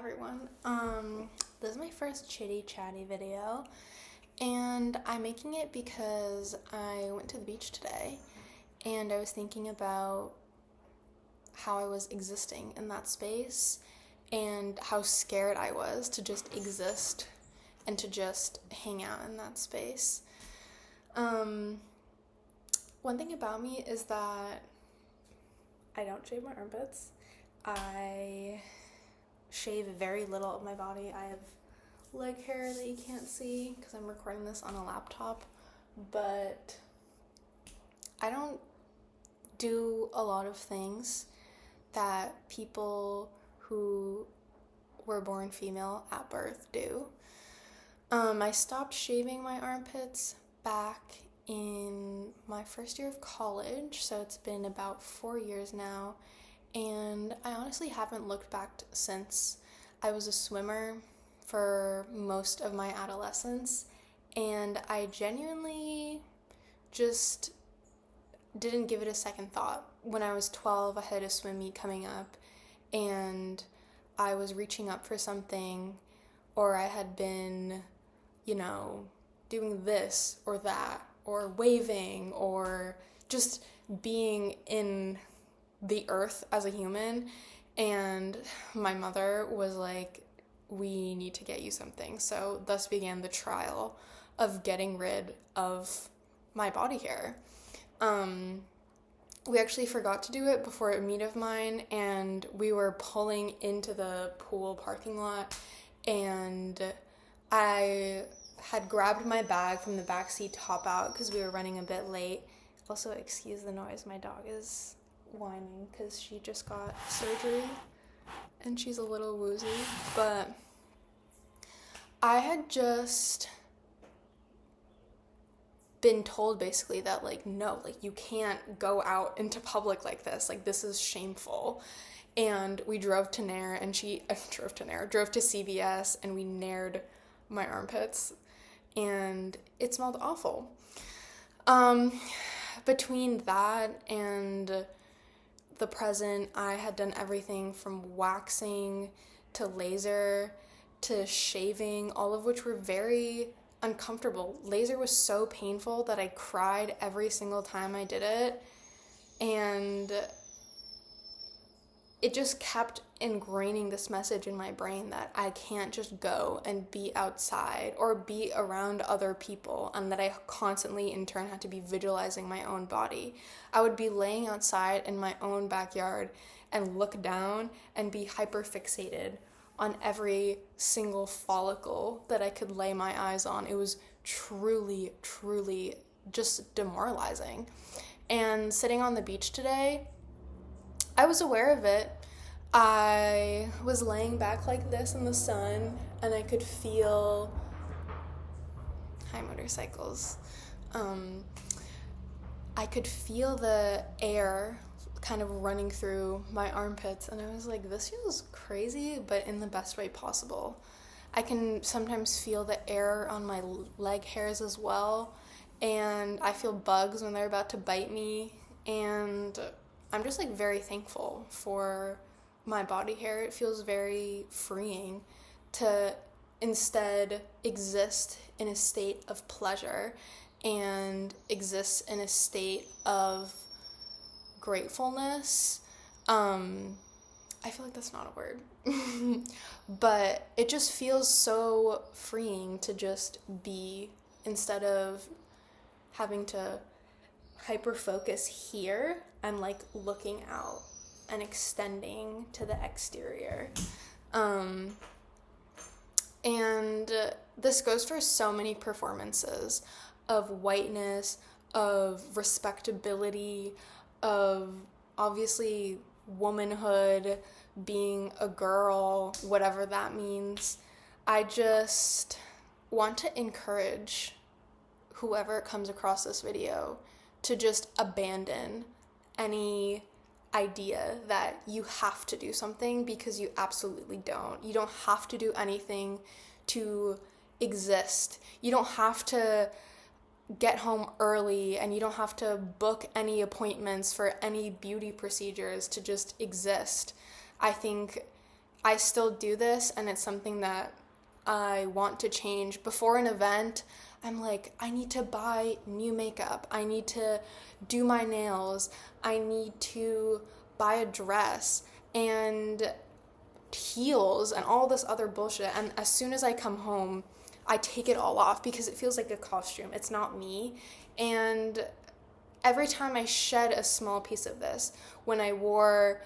everyone. This is my first chitty chatty video, and I'm making it because I went to the beach today and I was thinking about how I was existing in that space and how scared I was to just exist and to just hang out in that space. One thing about me is that I don't shave my armpits. I shave very little of my body. I have leg hair that you can't see because I'm recording this on a laptop, but I don't do a lot of things that people who were born female at birth do. I stopped shaving my armpits back in my first year of college, so it's been about 4 years now, and I honestly haven't looked back since. I was a swimmer for most of my adolescence, and I genuinely just didn't give it a second thought. When I was 12, I had a swim meet coming up, and I was reaching up for something, or I had been, doing this or that, or waving, or just being in the earth as a human, and my mother was like, we need to get you something. So thus began the trial of getting rid of my body hair. We actually forgot to do it before a meet of mine, and we were pulling into the pool parking lot, and I had grabbed my bag from the backseat to hop out because we were running a bit late. Also, excuse the noise, my dog is whining because she just got surgery and she's a little woozy, but I had just been told basically that no, you can't go out into public like this, this is shameful. And we drove to Nair, and drove to CVS, and we naired my armpits, and it smelled awful. Between that and the present, I had done everything from waxing to laser to shaving, all of which were very uncomfortable. Laser was so painful that I cried every single time I did it, and it just kept ingraining this message in my brain that I can't just go and be outside or be around other people, and that I constantly in turn had to be visualizing my own body. I would be laying outside in my own backyard and look down and be hyper-fixated on every single follicle that I could lay my eyes on. It was truly, truly just demoralizing. And sitting on the beach today, I was aware of it. I was laying back like this in the sun, and I could feel hi motorcycles. I could feel the air kind of running through my armpits, and I was like, this feels crazy, but in the best way possible. I can sometimes feel the air on my leg hairs as well, and I feel bugs when they're about to bite me, and I'm just very thankful for my body hair. It feels very freeing to instead exist in a state of pleasure and exist in a state of gratefulness. I feel like that's not a word, but it just feels so freeing to just be, instead of having to hyper-focus here. I'm looking out and extending to the exterior. And this goes for so many performances of whiteness, of respectability, of obviously womanhood, being a girl, whatever that means. I just want to encourage whoever comes across this video to just abandon any idea that you have to do something, because you absolutely don't. You don't have to do anything to exist. You don't have to get home early, and you don't have to book any appointments for any beauty procedures to just exist. I think I still do this, and it's something that I want to change. Before an event, I'm like, I need to buy new makeup. I need to do my nails. I need to buy a dress and heels and all this other bullshit. And as soon as I come home, I take it all off because it feels like a costume. It's not me. And every time I shed a small piece of this, when I wore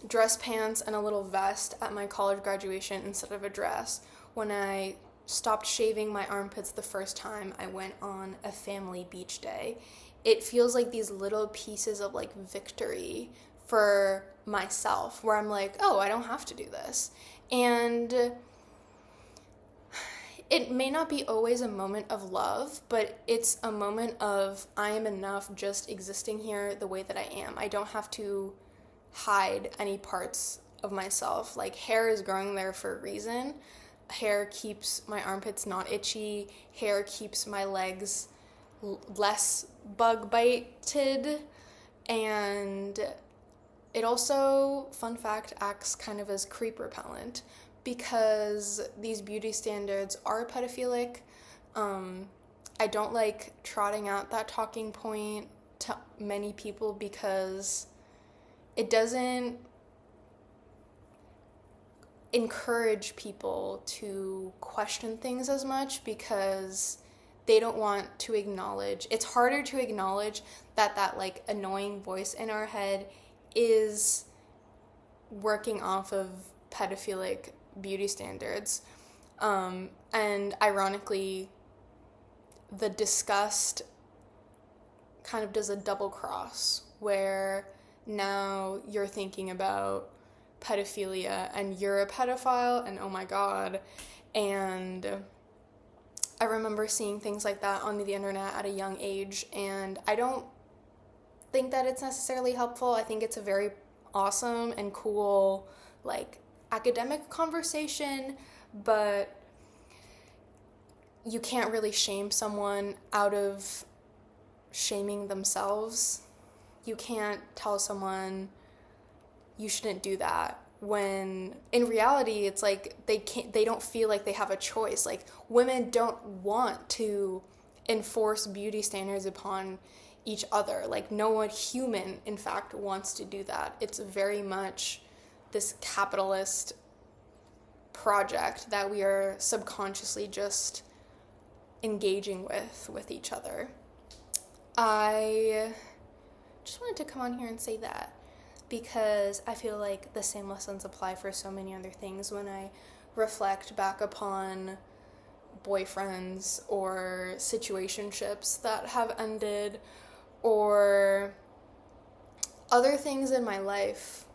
dress pants and a little vest at my college graduation instead of a dress, when I stopped shaving my armpits the first time I went on a family beach day, it feels like these little pieces of like victory for myself, where I'm like, oh, I don't have to do this. And it may not be always a moment of love, but it's a moment of I am enough just existing here the way that I am. I don't have to hide any parts of myself. Like, hair is growing there for a reason. Hair keeps my armpits not itchy. Hair keeps my legs less bug bited. And it also, fun fact, acts kind of as creep repellent, because these beauty standards are pedophilic. I don't like trotting out that talking point to many people because it doesn't encourage people to question things as much, because they don't want to acknowledge. It's harder to acknowledge that like annoying voice in our head is working off of pedophilic beauty standards. And ironically, the disgust kind of does a double cross, where now you're thinking about pedophilia and you're a pedophile and oh my god. And I remember seeing things like that on the internet at a young age, and I don't think that it's necessarily helpful. I think it's a very awesome and cool, like, academic conversation, but you can't really shame someone out of shaming themselves. You can't tell someone you shouldn't do that, when in reality it's like they don't feel like they have a choice. Like, women don't want to enforce beauty standards upon each other. Like, no one human, in fact, wants to do that. It's very much this capitalist project that we are subconsciously just engaging with each other. I just wanted to come on here and say that, because I feel like the same lessons apply for so many other things when I reflect back upon boyfriends or situationships that have ended, or other things in my life,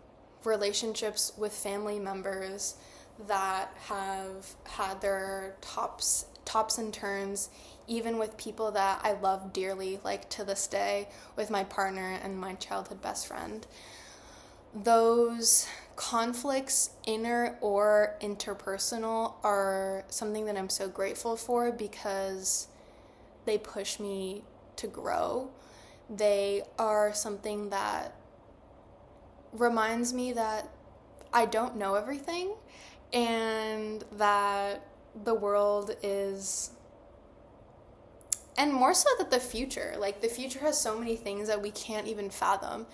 relationships with family members that have had their tops and turns, even with people that I love dearly, like to this day, with my partner and my childhood best friend. Those conflicts, inner or interpersonal, are something that I'm so grateful for, because they push me to grow. They are something that reminds me that I don't know everything, and that the world is, and more so that the future has so many things that we can't even fathom.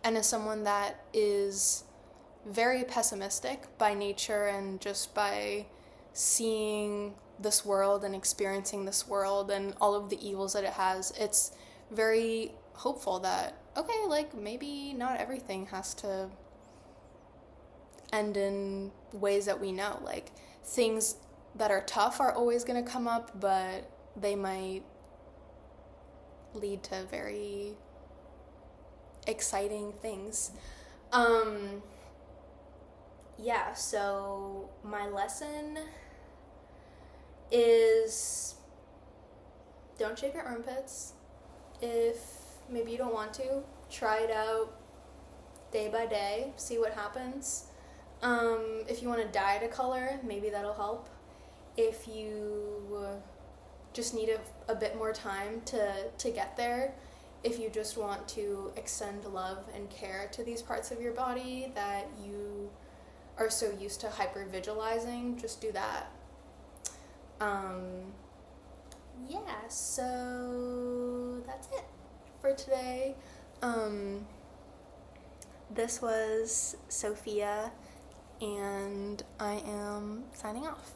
And as someone that is very pessimistic by nature, and just by seeing this world and experiencing this world and all of the evils that it has, it's very hopeful that, okay, like, maybe not everything has to end in ways that we know. Like, things that are tough are always going to come up, but they might lead to very exciting things. Yeah, so my lesson is, don't shave your armpits. If maybe you don't want to, try it out day by day, see what happens. If you want to dye it a color, maybe that'll help. If you just need a bit more time to get there, if you just want to extend love and care to these parts of your body that you are so used to hypervisualizing, just do that. Yeah, so that's it for today. This was Sophia, and I am signing off.